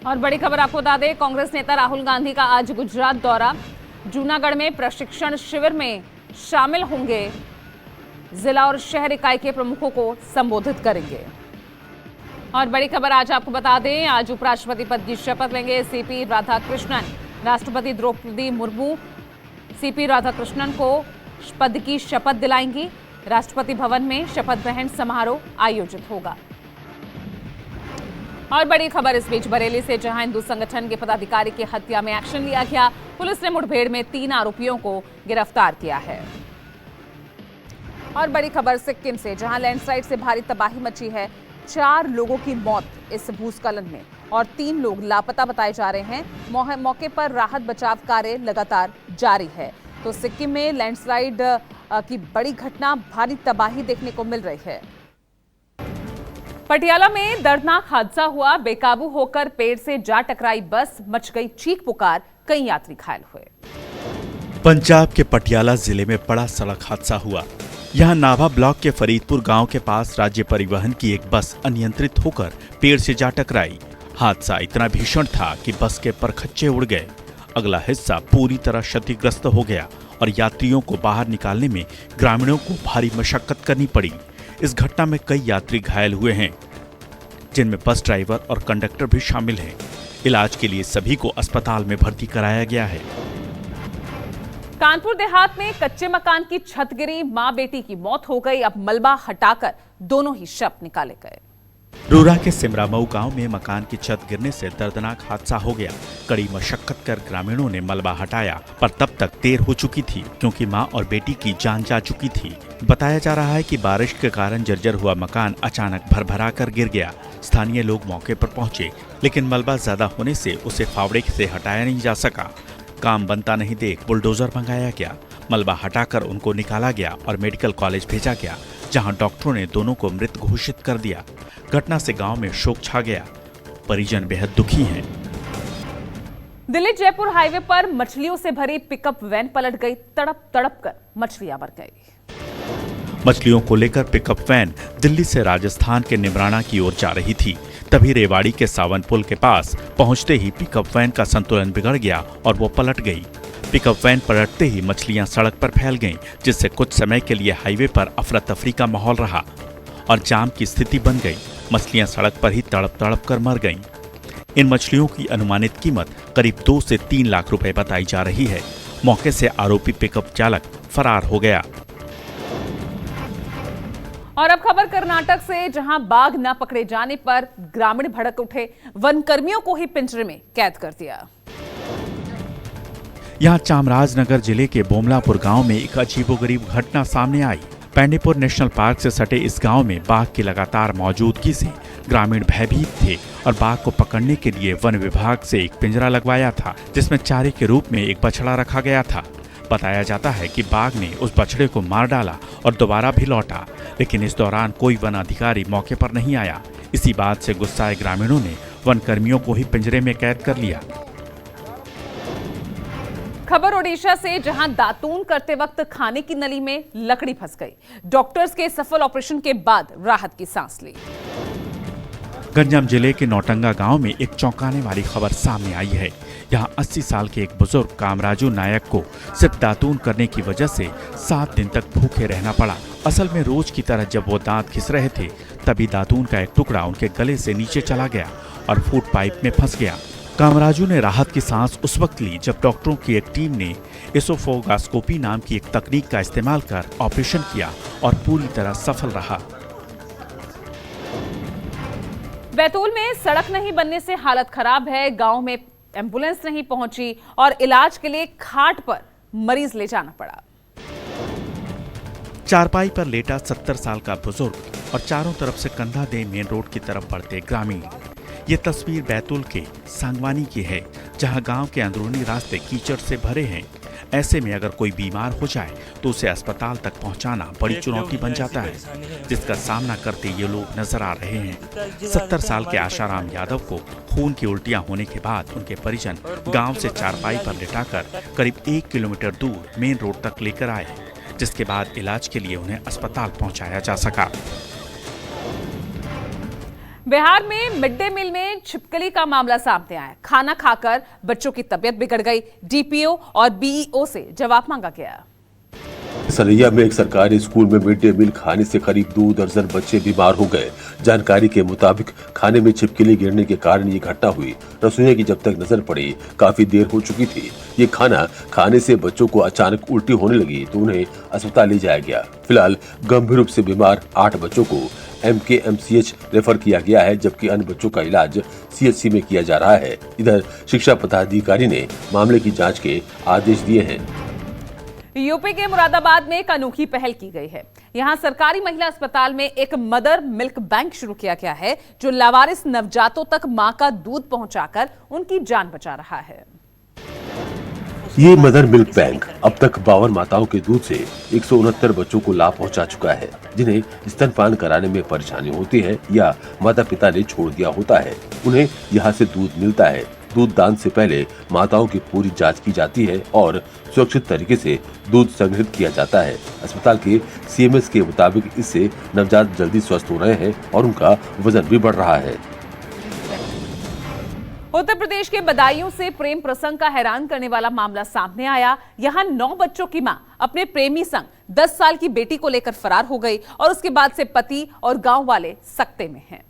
और बड़ी खबर आपको बता दें, कांग्रेस नेता राहुल गांधी का आज गुजरात दौरा। जूनागढ़ में प्रशिक्षण शिविर में शामिल होंगे। जिला और शहर इकाई के प्रमुखों को संबोधित करेंगे। और बड़ी खबर आज आपको बता दें, आज उपराष्ट्रपति पद की शपथ लेंगे सीपी राधाकृष्णन। राष्ट्रपति द्रौपदी मुर्मू सीपी राधाकृष्णन को पद की शपथ दिलाएंगी। राष्ट्रपति भवन में शपथ ग्रहण समारोह आयोजित होगा। और बड़ी खबर इस बीच बरेली से, जहां हिंदू संगठन के पदाधिकारी की हत्या में एक्शन लिया गया। पुलिस ने मुठभेड़ में 3 आरोपियों को गिरफ्तार किया है। और बड़ी खबर सिक्किम से, जहां लैंडस्लाइड से भारी तबाही मची है। 4 लोगों की मौत इस भूस्खलन में और 3 लोग लापता बताए जा रहे हैं। मौके पर राहत बचाव कार्य लगातार जारी है। तो सिक्किम में लैंडस्लाइड की बड़ी घटना, भारी तबाही देखने को मिल रही है। पटियाला में दर्दनाक हादसा हुआ। बेकाबू होकर पेड़ से जा टकराई बस, मच गई चीख पुकार, कई यात्री घायल हुए। पंजाब के पटियाला जिले में बड़ा सड़क हादसा हुआ। यहां नाभा ब्लॉक के फरीदपुर गांव के पास राज्य परिवहन की एक बस अनियंत्रित होकर पेड़ से जा टकराई। हादसा इतना भीषण था कि बस के परखच्चे उड़ गए। अगला हिस्सा पूरी तरह क्षतिग्रस्त हो गया और यात्रियों को बाहर निकालने में ग्रामीणों को भारी मशक्कत करनी पड़ी। इस घटना में कई यात्री घायल हुए हैं, जिनमें बस ड्राइवर और कंडक्टर भी शामिल हैं। इलाज के लिए सभी को अस्पताल में भर्ती कराया गया है। कानपुर देहात में कच्चे मकान की छत गिरी, मां बेटी की मौत हो गई। अब मलबा हटाकर दोनों ही शव निकाले गए। रूरा के सिमरामऊ गांव में मकान की छत गिरने से दर्दनाक हादसा हो गया। कड़ी मशक्कत कर ग्रामीणों ने मलबा हटाया, पर तब तक देर हो चुकी थी क्योंकि मां और बेटी की जान जा चुकी थी। बताया जा रहा है कि बारिश के कारण जर्जर हुआ मकान अचानक भरभरा कर गिर गया। स्थानीय लोग मौके पर पहुंचे, लेकिन मलबा ज्यादा होने से उसे फावड़े से हटाया नहीं जा सका। काम बनता नहीं देख बुलडोजर मंगाया गया। मलबा हटाकर उनको निकाला गया और मेडिकल कॉलेज भेजा गया, जहां डॉक्टरों ने दोनों को मृत घोषित कर दिया। घटना से गांव में शोक छा गया। परिजन बेहद दुखी हैं। दिल्ली जयपुर हाईवे पर मछलियों से भरी पिकअप वैन पलट गई। तड़प तड़प कर मछलियां मर गई। मछलियों को लेकर पिकअप वैन दिल्ली से राजस्थान के निमराना की ओर जा रही थी। तभी रेवाड़ी के सावन पुल के पास पहुंचते ही पिकअप वैन का संतुलन बिगड़ गया और वो पलट गई। पिकअप वैन पलटते ही मछलियां सड़क पर फैल गईं, जिससे कुछ समय के लिए हाईवे पर अफरा तफरी का माहौल रहा और जाम की स्थिति बन गई। मछलियां सड़क पर ही तड़प तड़प कर मर गईं। इन मछलियों की अनुमानित कीमत करीब 2 से 3 लाख रुपए बताई जा रही है। मौके से आरोपी पिकअप चालक फरार हो गया। और अब खबर कर्नाटक से, जहां बाघ न पकड़े जाने पर ग्रामीण भड़क उठे। वन कर्मियों को ही पिंजरे में कैद कर दिया। यहाँ चामराजनगर जिले के बोमलापुर गांव में एक अजीबोगरीब घटना सामने आई। पैंडीपुर नेशनल पार्क से सटे इस गांव में बाघ की लगातार मौजूदगी से ग्रामीण भयभीत थे और बाघ को पकड़ने के लिए वन विभाग से एक पिंजरा लगवाया था, जिसमें चारे के रूप में एक बछड़ा रखा गया था। बताया जाता है कि बाघ ने उस बछड़े को मार डाला और दोबारा भी लौटा, लेकिन इस दौरान कोई वन अधिकारी मौके पर नहीं आया। इसी बात से गुस्साए ग्रामीणों ने वन कर्मियों को ही पिंजरे में कैद कर लिया। खबर ओडिशा से, जहां दातून करते वक्त खाने की नली में लकड़ी फंस गई। डॉक्टर्स के सफल ऑपरेशन के बाद राहत की सांस ली। गंजाम जिले के नौटंगा गांव में एक चौंकाने वाली खबर सामने आई है। यहां 80 साल के एक बुजुर्ग कामराजू नायक को सिर्फ दातून करने की वजह से 7 दिन तक भूखे रहना पड़ा। असल में रोज की तरह जब वो दांत घिस रहे थे, तभी दातून का एक टुकड़ा उनके गले से नीचे चला गया और फूड पाइप में फंस गया। कामराजू ने राहत की सांस उस वक्त ली जब डॉक्टरों की एक टीम ने एसोफोगास्कोपी नाम की एक तकनीक का इस्तेमाल कर ऑपरेशन किया और पूरी तरह सफल रहा। बैतूल में सड़क नहीं बनने से हालत खराब है। गांव में एम्बुलेंस नहीं पहुंची और इलाज के लिए खाट पर मरीज ले जाना पड़ा। चारपाई पर लेटा 70 साल का बुजुर्ग और चारों तरफ से कंधा दे मेन रोड की तरफ बढ़ते ग्रामीण। ये तस्वीर बैतूल के सांगवानी की है, जहां गांव के अंदरूनी रास्ते कीचड़ से भरे हैं। ऐसे में अगर कोई बीमार हो जाए तो उसे अस्पताल तक पहुंचाना बड़ी चुनौती बन जाता है, जिसका सामना करते ये लोग नजर आ रहे हैं। 70 साल के आशाराम यादव को खून की उल्टियां होने के बाद उनके परिजन गांव से चारपाई पर लिटाकर करीब 1 किलोमीटर दूर मेन रोड तक लेकर आए, जिसके बाद इलाज के लिए उन्हें अस्पताल पहुंचाया जा सका। बिहार में मिड डे मील में छिपकली का मामला सामने आया। खाना खाकर बच्चों की तबीयत बिगड़ गई। डीपीओ और बीईओ से जवाब मांगा गया। सरैया में एक सरकारी स्कूल में मिड डे मील खाने से करीब 2 दर्जन बच्चे बीमार हो गए। जानकारी के मुताबिक खाने में छिपकली गिरने के कारण ये घटना हुई। रसोइया की जब तक नजर पड़ी काफी देर हो चुकी थी। ये खाना खाने से बच्चों को अचानक उल्टी होने लगी तो उन्हें अस्पताल ले जाया गया। फिलहाल गंभीर रूप से बीमार 8 बच्चों को MKMCH रेफर किया गया है, जबकि अन्य बच्चों का इलाज CHC में किया जा रहा है। इधर शिक्षा पदाधिकारी ने मामले की जांच के आदेश दिए हैं। यूपी के मुरादाबाद में एक अनोखी पहल की गई है। यहां सरकारी महिला अस्पताल में एक मदर मिल्क बैंक शुरू किया गया है, जो लावारिस नवजातों तक मां का दूध पहुंचाकर उनकी जान बचा रहा है। ये मदर मिल्क बैंक अब तक 52 माताओं के दूध से 169 बच्चों को लाभ पहुंचा चुका है, जिन्हें स्तनपान कराने में परेशानी होती है या माता पिता ने छोड़ दिया होता है। उन्हें यहाँ से दूध मिलता है। दूध दान से पहले माताओं की पूरी जांच की जाती है और सुरक्षित तरीके से दूध संग्रहित किया जाता है। अस्पताल के CMS के मुताबिक इससे नवजात जल्दी स्वस्थ हो रहे हैं और उनका वजन भी बढ़ रहा है। उत्तर प्रदेश के बदायूं से प्रेम प्रसंग का हैरान करने वाला मामला सामने आया। यहां 9 बच्चों की मां अपने प्रेमी संग 10 साल की बेटी को लेकर फरार हो गई और उसके बाद से पति और गांव वाले सकते में हैं।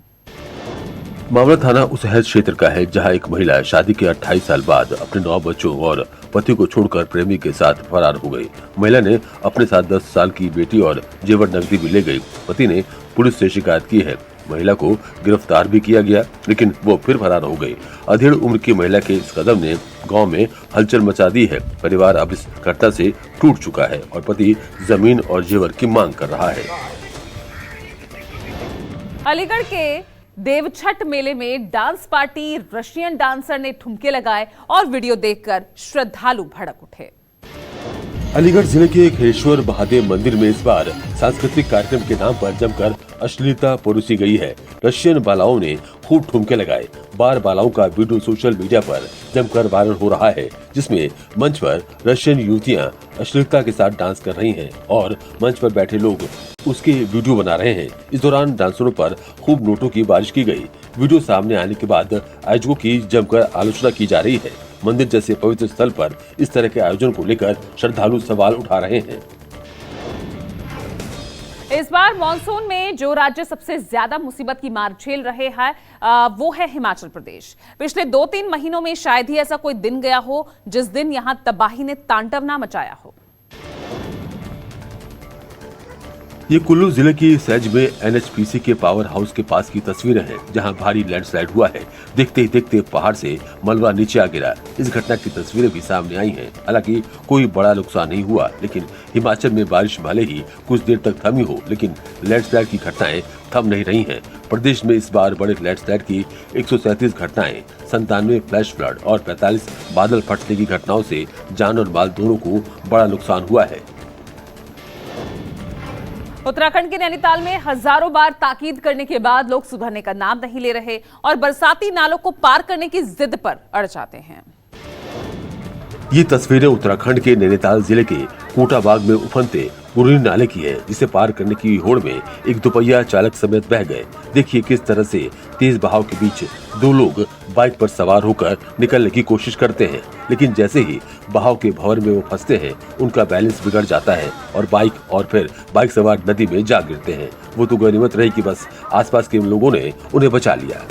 मामला थाना उसहद क्षेत्र का है, जहां एक महिला शादी के 28 साल बाद अपने 9 बच्चों और पति को छोड़कर प्रेमी के साथ फरार हो गई। महिला ने अपने साथ 10 साल की बेटी और जेवर नकदी भी ले गई। पति ने पुलिस से शिकायत की है। महिला को गिरफ्तार भी किया गया, लेकिन वो फिर फरार हो गई। अधेड़ उम्र की महिला के इस कदम ने गांव में हलचल मचा दी है। परिवार अब इस घटना से टूट चुका है और पति जमीन और जेवर की मांग कर रहा है। अलीगढ़ के देवछठ मेले में डांस पार्टी रशियन डांसर ने ठुमके लगाए और वीडियो देखकर श्रद्धालु भड़क उठे। अलीगढ़ जिले के खेश्वर महादेव मंदिर में इस बार सांस्कृतिक कार्यक्रम के नाम पर जमकर अश्लीलता परोसी गई है। रशियन बालाओं ने खूब ठुमके लगाए। बार बालाओं का वीडियो सोशल मीडिया पर जमकर वायरल हो रहा है, जिसमें मंच पर रशियन युवतियां अश्लीलता के साथ डांस कर रही हैं और मंच पर बैठे लोग उसके वीडियो बना रहे हैं। इस दौरान डांसरों पर खूब नोटों की बारिश की गई। वीडियो सामने आने के बाद आयोजकों की जमकर आलोचना की जा रही है। मंदिर जैसे पवित्र स्थल पर इस तरह के आयोजन को लेकर श्रद्धालु सवाल उठा रहे हैं। इस बार मॉनसून में जो राज्य सबसे ज्यादा मुसीबत की मार झेल रहे हैं वो है हिमाचल प्रदेश। पिछले 2-3 महीनों में शायद ही ऐसा कोई दिन गया हो जिस दिन यहां तबाही ने तांडव ना मचाया हो। ये कुल्लू जिले की सैज में NHPC के पावर हाउस के पास की तस्वीरें हैं, जहां भारी लैंडस्लाइड हुआ है। देखते ही देखते पहाड़ से मलबा नीचे आ गिरा। इस घटना की तस्वीरें भी सामने आई हैं। हालांकि कोई बड़ा नुकसान नहीं हुआ, लेकिन हिमाचल में बारिश भले ही कुछ देर तक थमी हो, लेकिन लैंडस्लाइड की घटनाएं थम नहीं रही हैं। प्रदेश में इस बार बड़े लैंडस्लाइड की 137 घटनाएं, 97 फ्लैश फ्लड और 45 बादल फटने की घटनाओं से जान और माल दोनों को बड़ा नुकसान हुआ है। उत्तराखंड के नैनीताल में हजारों बार ताकीद करने के बाद लोग सुधरने का नाम नहीं ले रहे और बरसाती नालों को पार करने की जिद पर अड़ जाते हैं। ये तस्वीरें उत्तराखंड के नैनीताल जिले के कोटाबाग में उफनते पुरनी नाले की है, जिसे पार करने की होड़ में एक दोपहिया चालक समेत बह गए। देखिए किस तरह से तेज बहाव के बीच 2 लोग बाइक पर सवार होकर निकलने की कोशिश करते हैं, लेकिन जैसे ही बहाव के भंवर में वो फंसते हैं, उनका बैलेंस बिगड़ जाता है और फिर बाइक सवार नदी में जा गिरते हैं। वो तो गनीमत रही कि बस आसपास के लोगों ने उन्हें बचा लिया।